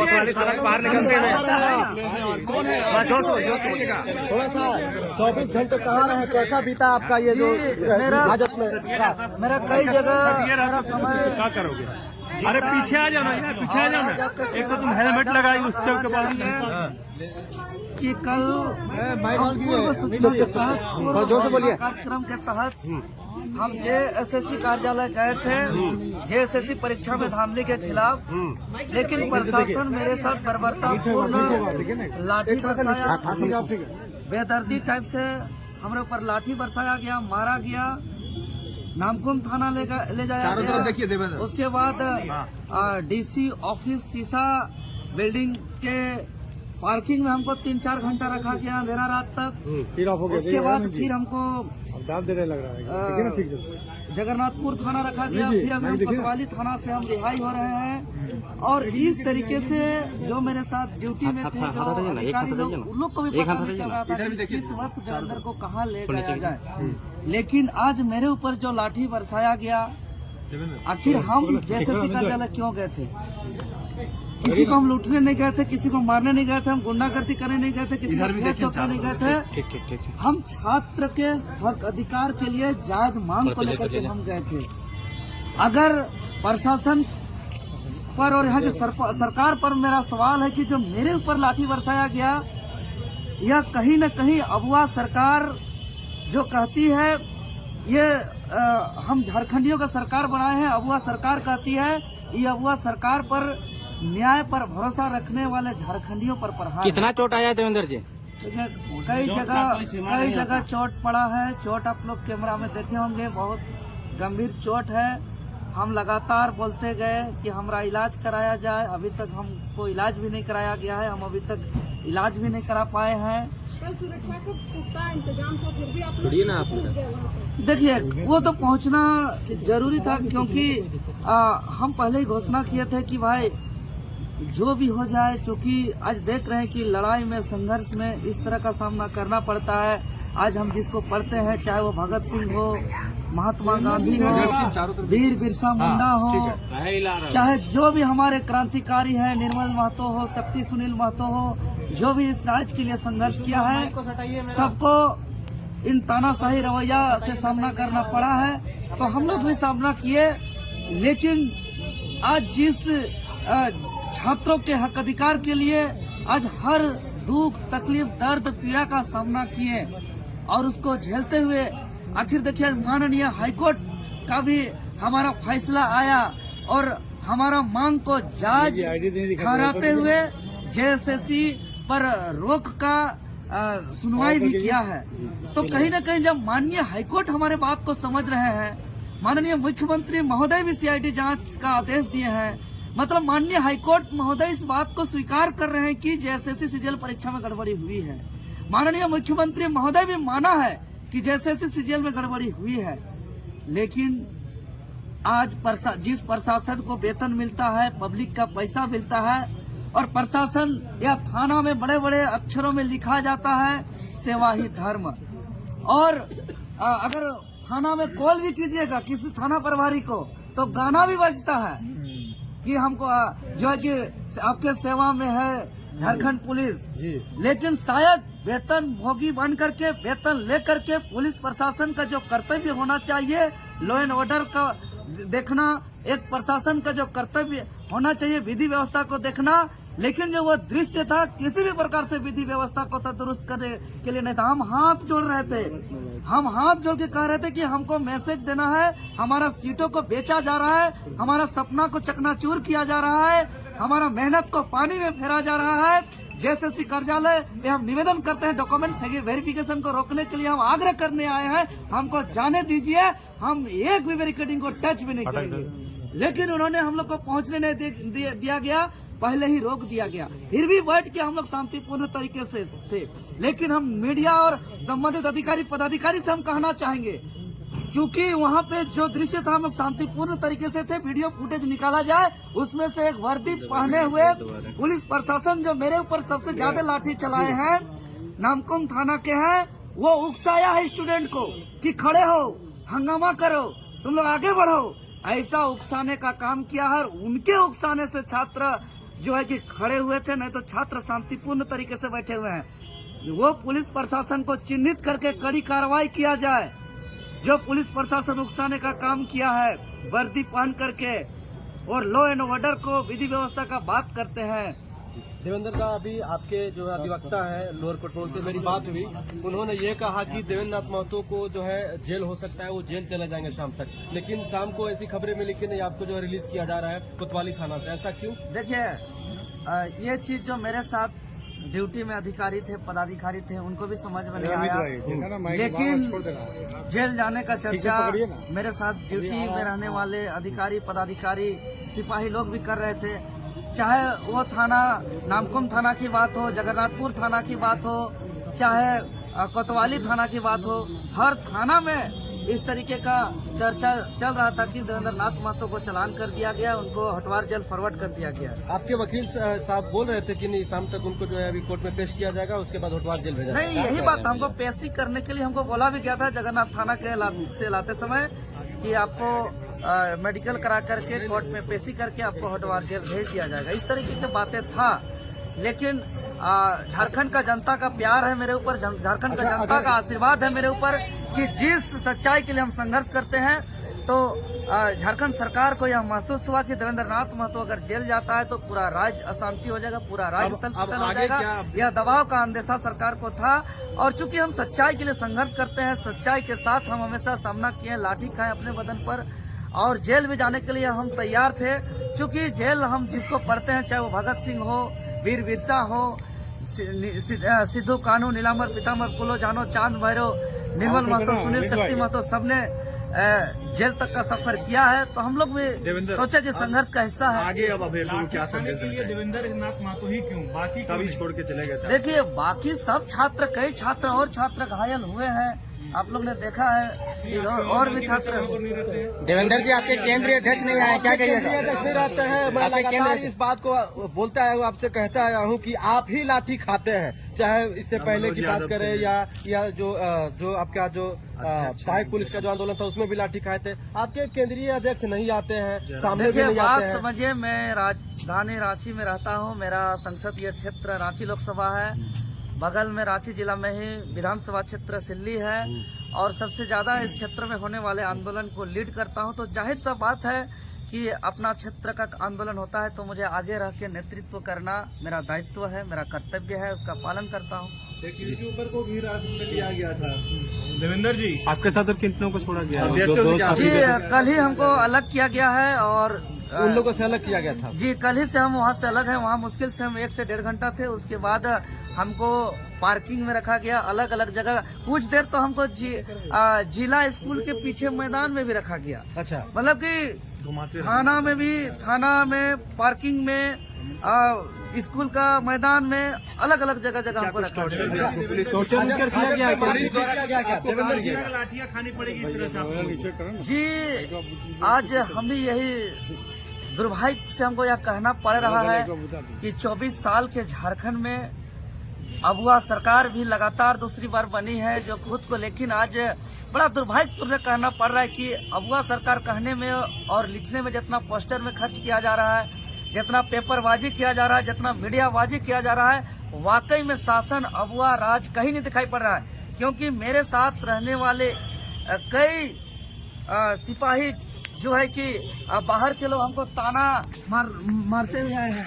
कोतवाली थाना से बाहर निकलते हुए कौन है? थोड़ा सा 24 घंटे कहाँ रहे, कैसा बीता आपका ये जो हाजत में? मेरा कई जगह मेरा समय क्या करोगे? अरे पीछे आ जाना यार, पीछे आ जाना। एक तो तुम हेलमेट लगाई उसके बाद कि कल पूर्व सूचना के तहत कार्यक्रम के तहत हम जेएसएससी कार्यालय गए थे जेएसएससी परीक्षा में धांधली के खिलाफ, लेकिन प्रशासन मेरे साथ बर्बरतापूर्ण लाठी बरसाया, बेदर्दी टाइप से हमारे ऊपर लाठी बरसाया गया, मारा गया, नामकुम थाना ले जाया गया। उसके बाद डीसी ऑफिस शीशा बिल्डिंग के पार्किंग में हमको 3-4 घंटा रखा गया अंधेरा रात तक। उसके बाद फिर हमको जगन्नाथपुर थाना रखा गया, फिर अभी हम कोतवाली थाना से हम रिहाई हो रहे हैं। और इस तरीके से जो मेरे साथ ड्यूटी में थे जो अधिकारी लोग, उन लोग को भी पता नहीं चल रहा था कि किस वक्त देवेंद्र को कहाँ ले जाया जाए। लेकिन आज मेरे ऊपर जो लाठी बरसाया गया, आखिर हम जेएसएससी कार्यालय क्यों गए थे? किसी को हम लूटने नहीं गए थे, किसी को मारने नहीं गए थे, हम गुंडागर्दी करने नहीं गए थे, किसी को खेत जोतने नहीं गए थे। हम छात्र के हक अधिकार के लिए जायज मांग को लेकर के हम गए थे। अगर प्रशासन पर और यहाँ की सरकार पर मेरा सवाल है कि जो मेरे ऊपर लाठी बरसाया गया, यह कहीं न कहीं अगुआ सरकार जो कहती है ये हम झारखंडियों का सरकार बनाए हैं, अगुआ सरकार कहती है, ये अगुआ सरकार पर न्याय पर भरोसा रखने वाले झारखंडियों पर प्रहार। कितना चोट आया देवेंद्र जी? कई जगह चोट पड़ा है। चोट आप लोग कैमरा में देखे होंगे, बहुत गंभीर चोट है। हम लगातार बोलते गए कि हमारा इलाज कराया जाए, अभी तक हमको इलाज भी नहीं कराया गया है, हम अभी तक इलाज भी नहीं करा पाए हैं। सुरक्षा का पुख्ता इंतजाम था, फिर भी आप देखिए वो तो पहुंचना जरूरी था, क्योंकि हम पहले ही घोषणा किए थे कि भाई जो भी हो जाए, क्योंकि आज देख रहे हैं कि लड़ाई में, संघर्ष में इस तरह का सामना करना पड़ता है। आज हम जिसको पढ़ते हैं, चाहे वो भगत सिंह हो, महात्मा गांधी हो, वीर बिरसा मुंडा हो, चाहे जो भी हमारे क्रांतिकारी हैं, निर्मल महतो हो, शक्ति सुनील महतो हो, जो भी इस राज्य के लिए संघर्ष किया है, सबको इन तानाशाही रवैया से सामना करना पड़ा है। तो हम लोग भी सामना किए, लेकिन आज जिस छात्रों के हक अधिकार के लिए आज हर दुख, तकलीफ, दर्द, पीड़ा का सामना किए और उसको झेलते हुए आखिर देखिए माननीय हाईकोर्ट का भी हमारा फैसला आया और हमारा मांग को जायज ठहराते हुए जेएसएससी पर रोक का सुनवाई भी किया है। तो कहीं न कहीं जब माननीय हाईकोर्ट हमारे बात को समझ रहे हैं, माननीय मुख्यमंत्री महोदय भी सीआईडी जांच का आदेश दिए हैं, मतलब माननीय हाईकोर्ट महोदय इस बात को स्वीकार कर रहे हैं कि जेएसएससी सीजीएल परीक्षा में गड़बड़ी हुई है। माननीय मुख्यमंत्री महोदय भी माना है कि जेएसएससी सीजीएल में गड़बड़ी हुई है। लेकिन आज जिस प्रशासन को वेतन मिलता है, पब्लिक का पैसा मिलता है, और प्रशासन या थाना में बड़े बड़े अक्षरों में लिखा जाता है सेवा ही धर्म, और अगर थाना में कॉल भी कीजिएगा किसी थाना प्रभारी को तो गाना भी बजता है कि हमको जो है कि आपके सेवा में है झारखंड पुलिस। लेकिन शायद वेतन भोगी बन करके, वेतन लेकर के पुलिस प्रशासन का जो कर्तव्य होना चाहिए, लॉ एंड ऑर्डर का देखना, एक प्रशासन का जो कर्तव्य होना चाहिए, विधि व्यवस्था को देखना, लेकिन जो वो दृश्य था किसी भी प्रकार से विधि व्यवस्था को दुरुस्त करने के लिए नहीं था। हम हाथ जोड़ रहे थे, हम हाथ जोड़ के कह रहे थे कि हमको मैसेज देना है, हमारा सीटों को बेचा जा रहा है, हमारा सपना को चकनाचूर किया जा रहा है, हमारा मेहनत को पानी में फेरा जा रहा है। जेएसएससी कार्यालय में हम निवेदन करते हैं, डॉक्यूमेंट वेरिफिकेशन को रोकने के लिए हम आग्रह करने आए हैं, हमको जाने दीजिए, हम एक भी बैरिकेडिंग को टच भी नहीं करेंगे। लेकिन उन्होंने हम लोग को पहुंचने नहीं दिया गया, पहले ही रोक दिया गया। फिर भी बैठ के हम लोग शांतिपूर्ण तरीके से थे। लेकिन हम मीडिया और संबंधित अधिकारी पदाधिकारी से हम कहना चाहेंगे, क्योंकि वहाँ पे जो दृश्य था हम लोग शांतिपूर्ण तरीके से थे, वीडियो फुटेज निकाला जाए, उसमें से एक वर्दी पहने हुए पुलिस प्रशासन जो मेरे ऊपर सबसे ज्यादा लाठी चलाए हैं, नामकुम थाना के हैं, वो उकसाया है स्टूडेंट को कि खड़े हो, हंगामा करो, तुम लोग आगे बढ़ो, ऐसा उकसाने का काम किया है। उनके उकसाने से छात्र जो है कि खड़े हुए थे, नहीं तो छात्र शांतिपूर्ण तरीके से बैठे हुए हैं। वो पुलिस प्रशासन को चिन्हित करके कड़ी कार्रवाई किया जाए। जो पुलिस प्रशासन उकसाने का काम किया है वर्दी पहन करके और लॉ एंड ऑर्डर को विधि व्यवस्था का बात करते हैं। देवेंद्र का अभी आपके जो अधिवक्ता है लोअर कोर्ट से मेरी बात हुई, उन्होंने ये कहा कि देवेंद्र नाथ महतो को जो है जेल हो सकता है, वो जेल चले जाएंगे शाम तक, लेकिन शाम को ऐसी खबरें मिली कि नहीं आपको जो रिलीज किया जा रहा है कोतवाली थाना से, ऐसा क्यों? देखिए, ये चीज जो मेरे साथ ड्यूटी में अधिकारी थे, पदाधिकारी थे, उनको भी समझ में नहीं आया, लेकिन जेल जाने का चर्चा मेरे साथ ड्यूटी में रहने वाले अधिकारी, पदाधिकारी, सिपाही लोग भी कर रहे थे। चाहे वो थाना नामकुम थाना की बात हो, जगन्नाथपुर थाना की बात हो, चाहे कोतवाली थाना की बात हो, हर थाना में इस तरीके का चर्चा चल रहा था कि देवेंद्र नाथ महतो को चालान कर दिया गया, उनको हटवार जेल फॉरवर्ड कर दिया गया। आपके वकील साहब बोल रहे थे कि नहीं शाम तक उनको जो है अभी कोर्ट में पेश किया जाएगा, उसके बाद हटवार जेल भेजा नहीं, यही बात हमको पेशी करने के लिए हमको बोला भी गया था जगन्नाथ थाना के से लाते समय कि आपको मेडिकल करा करके कोर्ट में पेशी करके आपको हटवार जेल भेज दिया जाएगा। इस तरीके की बातें था, लेकिन झारखंड का जनता का प्यार है मेरे ऊपर, झारखंड का जनता का आशीर्वाद है मेरे ऊपर कि जिस सच्चाई के लिए हम संघर्ष करते हैं, तो झारखंड सरकार को यह महसूस हुआ कि देवेंद्र नाथ महतो अगर जेल जाता है तो पूरा राज्य अशांति हो जाएगा, पूरा राज्य तल हो जाएगा। यह दबाव का अंदेशा सरकार को था, और चूंकि हम सच्चाई के लिए संघर्ष करते हैं, सच्चाई के साथ हम हमेशा सामना किए, लाठी खाए अपने बदन पर, और जेल भी जाने के लिए हम तैयार थे। चूंकि जेल हम जिसको पढ़ते हैं, चाहे वो भगत सिंह हो, वीर बिरसा हो, सिद्धू कान्हू, नीलांबर पीतांबर, फूलो जानो, चांद भैरव, निर्मल महतो, सुनील शक्ति महतो, सबने जेल तक का सफर किया है, तो हम लोग भी सोचे कि संघर्ष का हिस्सा है। आगे अब अभ्यर्थियों को क्या संदेश देना चाहिए? देवेंद्र नाथ महतो ही क्यों, बाकी सभी छोड़ के चले गए थे। देखिए, बाकी सब छात्र, कई छात्र और छात्र घायल हुए हैं, आप लोग ने देखा है कि और भी छात्र। देवेंद्र जी, आपके केंद्रीय अध्यक्ष नहीं आए, क्या कहिएगा? केंद्रीय अध्यक्ष नहीं रहते हैं, मैं लगातार इस बात को बोलता है, आपसे कहता आया हूँ कि आप ही लाठी खाते हैं, चाहे इससे पहले की बात करें या जो आपका जो सहायक पुलिस का जो आंदोलन था उसमें भी लाठी खाए थे। आपके केंद्रीय अध्यक्ष नहीं आते हैं, सामने भी नहीं आते हैं। समझिए, मैं राजधानी रांची में रहता हूँ, मेरा संसदीय क्षेत्र रांची लोकसभा है, बगल में रांची जिला में ही विधानसभा क्षेत्र सिल्ली है, और सबसे ज्यादा इस क्षेत्र में होने वाले आंदोलन को लीड करता हूं, तो जाहिर सा बात है कि अपना क्षेत्र का आंदोलन होता है तो मुझे आगे रह के नेतृत्व करना मेरा दायित्व है, मेरा कर्तव्य है, उसका पालन करता हूं। एक यूट्यूबर को भी हिरासत में लिया गया था। देवेंद्र जी, आपके साथ और कितनों को छोड़ा गया? जी, कल ही हमको अलग किया गया है, और उन लोगों से अलग किया गया था। जी, कल ही से हम वहाँ से अलग हैं। वहाँ मुश्किल से हम 1 से 1.5 घंटा थे, उसके बाद हमको पार्किंग में रखा गया, अलग अलग जगह। कुछ देर तो हमको जिला स्कूल के पीछे मैदान में भी रखा गया। अच्छा, मतलब कि थाना में पार्किंग में, स्कूल का मैदान में, अलग अलग जगह हमको रखा गया। लाठियां खानी पड़ेगी इस तरह से आपको? जी, आज हम भी यही दुर्भाग्य से हमको यह कहना पड़ रहा है कि 24 साल के झारखंड में अबुआ सरकार भी लगातार दूसरी बार बनी है, जो खुद को, लेकिन आज बड़ा दुर्भाग्यपूर्ण कहना पड़ रहा है कि अबुआ सरकार कहने में और लिखने में जितना पोस्टर में खर्च किया जा रहा है, जितना पेपरबाजी किया जा रहा है, जितना मीडियाबाजी किया जा रहा है, वाकई में शासन अबुआ राज कहीं नहीं दिखाई पड़ रहा है। क्योंकि मेरे साथ रहने वाले कई सिपाही जो है कि बाहर के लोग हमको ताना मारते हुए आए हैं।